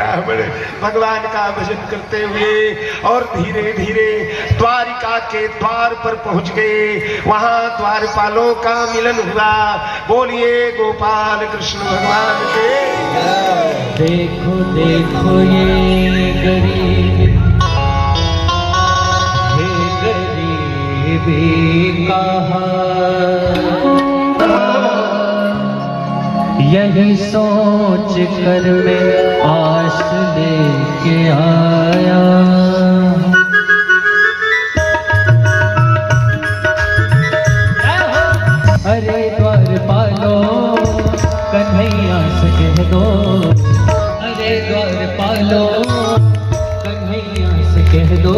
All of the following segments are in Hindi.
ब्राह्मण भगवान का भजन करते हुए और धीरे धीरे द्वारिका के द्वार पर पहुंच गए। वहां द्वारपालों का मिलन हुआ। बोलिए गोपाल कृष्ण भगवान के। देखो देखो ये गरीब गरीबी का यही सोच कर मैं आस लेके आया। अरे द्वारपालो कन्हैया से कह दो, अरे द्वारपालो कन्हैया से कह दो,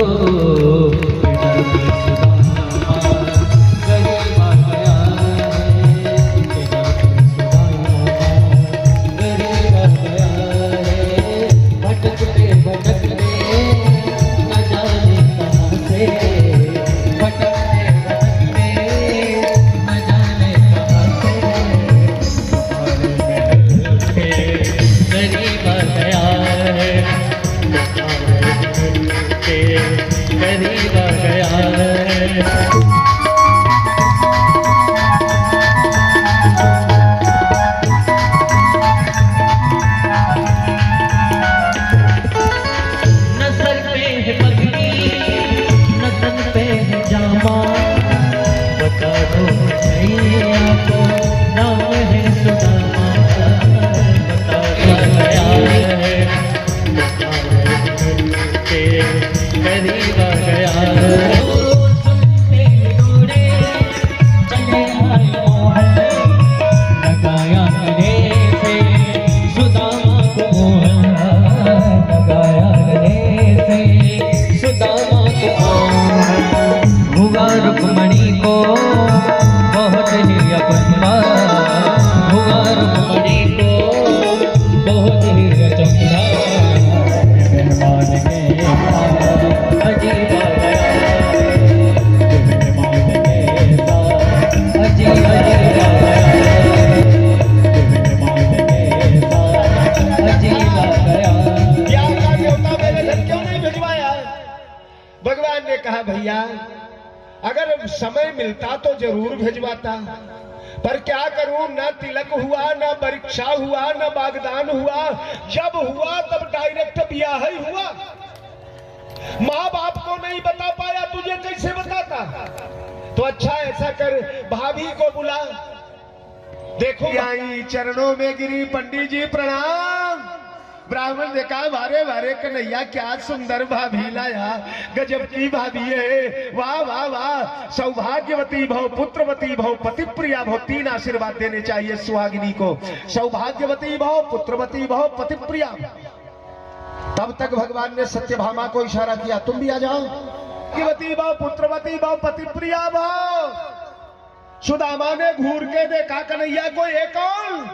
अगर समय मिलता तो जरूर भिजवाता, पर क्या करूं, ना तिलक हुआ, ना परीक्षा हुआ, ना बागदान हुआ। जब हुआ तब डायरेक्ट ब्याह ही हुआ। माँ बाप को नहीं बता पाया, तुझे कैसे बताता? तो अच्छा ऐसा कर, भाभी को बुला। देखो आई चरणों में गिरी, पंडित जी प्रणाम। ब्राह्मण ने कहा, भारे भारे कन्हैया क्या सुंदर भाभी लाया, गजब की भाभी है, वाह वाह वाह। सौभाग्यवती भव, पुत्रवती भव, पति प्रिया भव। 3 आशीर्वाद देने चाहिए सुहागिनी को। सौभाग्यवती भव, पुत्रवती भव, पति प्रिया। तब तक भगवान ने सत्यभामा को इशारा किया, तुम भी आ जाओ। सौभाग्यवती भव, पुत्रवती भव, पति प्रिया भव। सुदामा ने घूर के देखा कन्हैया को, ये कौन?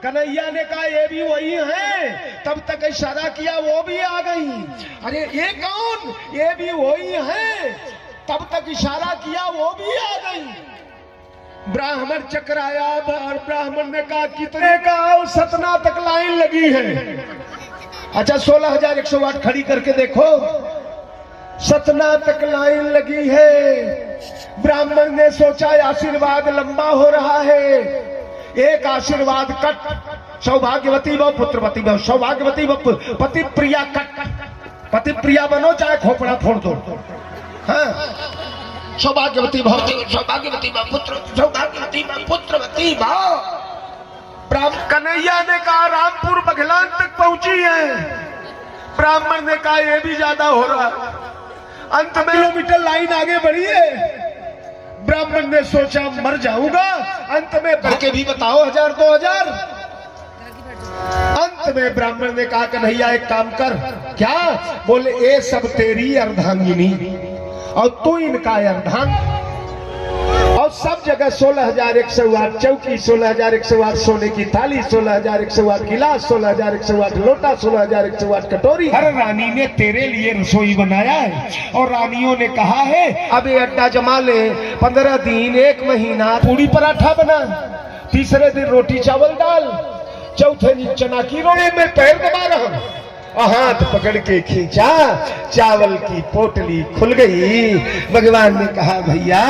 कन्हैया ने कहा, ये भी वही है। तब तक इशारा किया, वो भी आ गई। अरे ये कौन? ये भी वही है। तब तक इशारा किया, वो भी आ गई। ब्राह्मण चकराया और ब्राह्मण ने कहा, कितने का? सतना तक लाइन लगी है। अच्छा 16,108 खड़ी करके देखो, सतना तक लाइन लगी है। ब्राह्मण ने सोचा आशीर्वाद लंबा हो रहा है, एक आशीर्वाद कट। सौभाग्यवती भव, पुत्रवती भव, सौभाग्यवती भव, पति प्रिया कट। पति प्रिया बनो चाहे खोपड़ा फोड़ दो। हाँ, सौभाग्यवती भव, सौभाग्यवती भव, पुत्र, सौभाग्यवती भव, पुत्रवती भव। कन्हैया ने कहा, रामपुर बघलान तक पहुंची है। ब्राह्मण ने कहा, यह भी ज्यादा हो रहा। अंत में किलोमीटर लाइन आगे बढ़ी है। ब्राह्मण ने सोचा, मर जाऊंगा। अंत में बढ़ के भी बताओ 1000 2000। अंत में ब्राह्मण ने कहा, कन्हैया एक काम कर। क्या? बोले, ये सब तेरी अर्धांगिनी और तू इनका अर्धांग। और सब जगह 16,108 चौकी, 16,108 सोने की थाली, 16,108 गिलास, 16,108 लोटा, 16,108 कटोरी। हर रानी ने तेरे लिए रसोई बनाया है। और रानियों ने कहा है, अब ये अड्डा जमा ले। 15 दिन, 1 महीना पूरी पराठा बना, तीसरे दिन रोटी चावल दाल, चौथे दिन चना की रोटी में पैर दबा रहा हूं। और हाथ पकड़ के खींचा, चावल की पोटली खुल गई। भगवान ने कहा भैया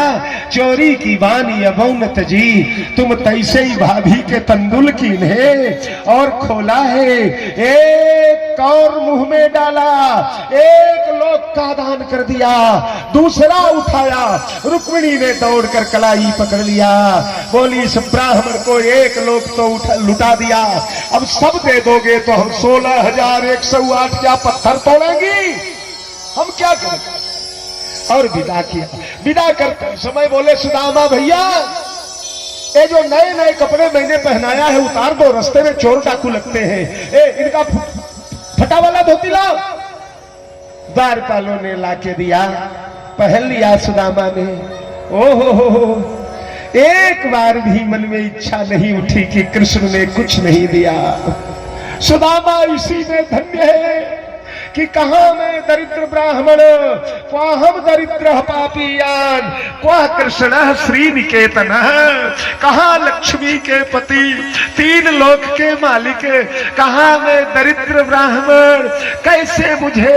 चोरी की बानी अबौनत जी, तुम तैसे ही भाभी के तंदुल कीन्हे और खोला है, एक और मुंह में डाला, एक लोक का दान कर दिया, दूसरा उठाया। रुक्मिणी ने दौड़कर कलाई पकड़ लिया, बोली इस ब्राह्मण को एक लोक तो लुटा दिया, अब सब दे दोगे तो हम 16,108 क्या पत्थर तोड़ेंगी, हम क्या करें। और विदा किया। विदा करते समय बोले सुदामा भैया ये जो नए नए कपड़े मैंने पहनाया है उतार दो, रास्ते में चोर डाकू लगते हैं, इनका फटा वाला धोती लाओ। द्वारपालों ने लाके दिया, पहन लिया सुदामा ने। ओहो एक बार भी मन में इच्छा नहीं उठी कि कृष्ण ने कुछ नहीं दिया। सुदामा इसी में धन्य है कि कहां मैं दरिद्र ब्राह्मण, क्वाहम दरिद्र पापीयान, क्वा कृष्ण श्री निकेतन, कहां लक्ष्मी के पति, 3 लोक के मालिक, कहां मैं दरिद्र ब्राह्मण, कैसे मुझे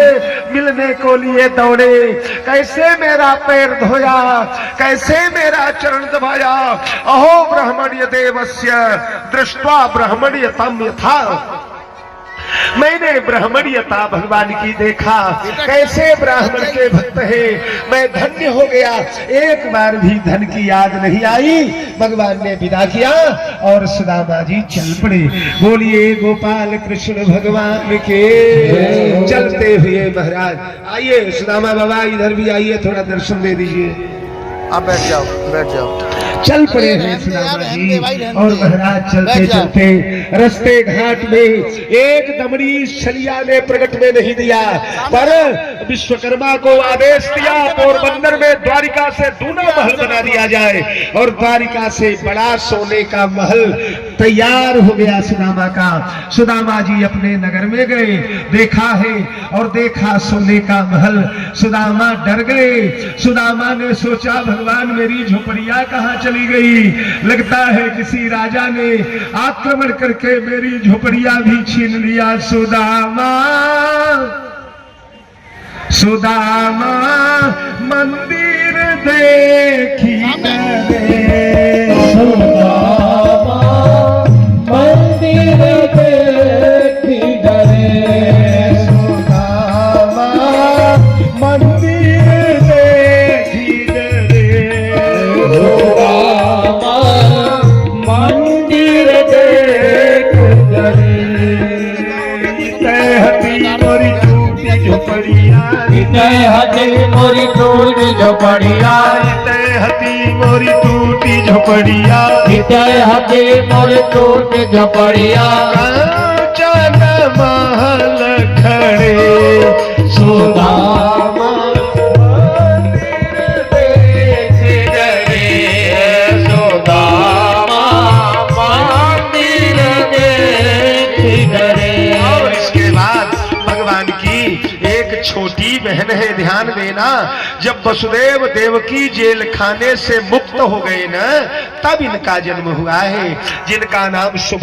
मिलने को लिए दौड़े, कैसे मेरा पैर धोया, कैसे मेरा चरण दबाया। अहो ब्राह्मण्य देवस्य दृष्ट्वा ब्राह्मण्यतम यथा, मैंने ब्राह्मणीयता भगवान की देखा, कैसे ब्राह्मण के भक्त है, मैं धन्य हो गया। एक बार भी धन की याद नहीं आई। भगवान ने विदा किया और सुदामा जी चल पड़े। बोलिए गोपाल कृष्ण भगवान के। चलते हुए महाराज आइए सुदामा बाबा इधर भी आइए, थोड़ा दर्शन दे दीजिए। आप बैठ जाओ, बैठ जाओ। चल पड़े हैं सुदामा जी और महाराज चलते चलते रस्ते घाट में एक दमड़ी छलिया ने प्रकट में नहीं दिया, पर विश्वकर्मा को आदेश दिया पोरबंदर में द्वारिका से दूना महल बना दिया जाए, और द्वारिका से बड़ा सोने का महल तैयार हो गया सुदामा का। सुदामा जी अपने नगर में गए, देखा है और देखा सोने का महल। सुदामा डर गए। सुदामा ने सोचा भगवान मेरी झोपड़िया कहाँ चली गई, लगता है किसी राजा ने आक्रमण करके मेरी झोपड़िया भी छीन लिया। सुदामा सुदामा मंदिर देखी रे, सुदामा मंदिर देखी रे, सुदामा मंदिर देखी रे, सुदामा मंदिर देख रे, मोरी टूटी झोपड़िया, हती मोरी टूटी झोपड़िया, हती मोरी टूटी झोपड़िया, हती मोरी टूटी झोपड़िया, कांचन महल खड़े, सुदामा मंदिर देख रे, सुदामा मंदिर देख रे। और इसके बाद भगवान की एक छोटी बहन है, ध्यान देना, जब वसुदेव देवकी जेल खाने से मुक्त हो गए न, तब इनका जन्म हुआ है, जिनका नाम